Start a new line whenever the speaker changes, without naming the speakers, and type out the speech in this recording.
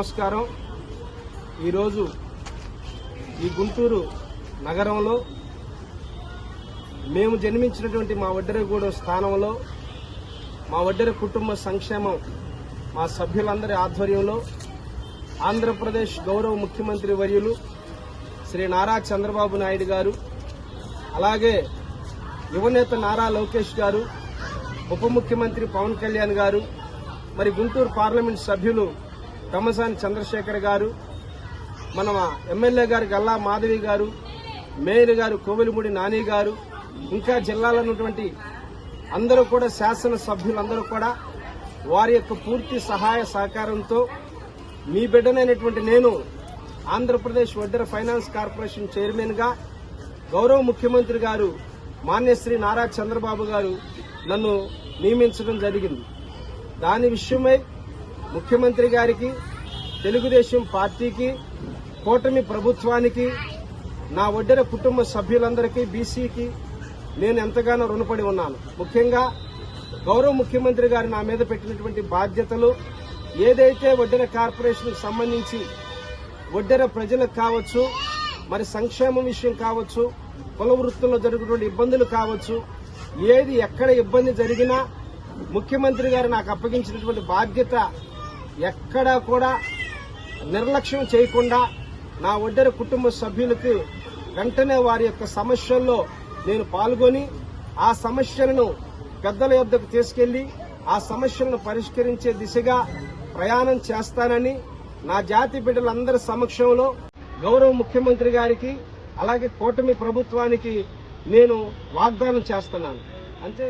నమస్కారం. ఈరోజు ఈ గుంటూరు నగరంలో మేము జన్మించినటువంటి మా వడ్డెరగూడెం స్థానంలో మా వడ్డెర కుటుంబ సంక్షేమం మా సభ్యులందరి ఆధ్వర్యంలో ఆంధ్రప్రదేశ్ గౌరవ ముఖ్యమంత్రి వర్యులు శ్రీ నారా చంద్రబాబు నాయుడు గారు, అలాగే యువనేత నారా లోకేష్ గారు, ఉప ముఖ్యమంత్రి పవన్ కళ్యాణ్ గారు, మరి గుంటూరు పార్లమెంట్ సభ్యులు తమ్మసాని చంద్రశేఖర్ గారు, మన ఎమ్మెల్యే గారు గల్లా మాధవి గారు, మేయర్ గారు కోవెలమూడి నాని గారు, ఇంకా జిల్లాలో ఉన్నటువంటి అందరూ కూడా శాసన సభ్యులందరూ కూడా వారి యొక్క పూర్తి సహాయ సహకారంతో మీ బిడ్డనైనటువంటి నేను ఆంధ్రప్రదేశ్ వడ్డెర ఫైనాన్స్ కార్పొరేషన్ చైర్మన్ గా గౌరవ ముఖ్యమంత్రి గారు మాన్యశ్రీ నారా చంద్రబాబు గారు నన్ను నియమించడం జరిగింది. దాని విషయమై ముఖ్యమంత్రి గారికి, తెలుగుదేశం పార్టీకి, కూటమి ప్రభుత్వానికి, నా వడ్డెర కుటుంబ సభ్యులందరికీ, బీసీకి నేను ఎంతగానో రుణపడి ఉన్నాను. ముఖ్యంగా గౌరవ ముఖ్యమంత్రి గారు నా మీద పెట్టినటువంటి బాధ్యతలు ఏదైతే వడ్డెర కార్పొరేషన్కు సంబంధించి వడ్డెర ప్రజలకు కావచ్చు, మరి సంక్షేమం విషయం కావచ్చు, కుల వృత్తుల్లో జరుగుతున్న ఇబ్బందులు కావచ్చు, ఏది ఎక్కడ ఇబ్బంది జరిగినా ముఖ్యమంత్రి గారు నాకు అప్పగించినటువంటి బాధ్యత ఎక్కడా కూడా నిర్లక్ష్యం చేయకుండా నా వడ్డెర కుటుంబ సభ్యులకు వెంటనే వారి యొక్క సమస్యల్లో నేను పాల్గొని ఆ సమస్యలను పెద్దల యొద్దకు తీసుకెళ్లి ఆ సమస్యలను పరిష్కరించే దిశగా ప్రయాణం చేస్తానని నా జాతి బిడ్డలందరి సమక్షంలో గౌరవ ముఖ్యమంత్రి గారికి, అలాగే కూటమి ప్రభుత్వానికి నేను వాగ్దానం చేస్తున్నాను. అంతే.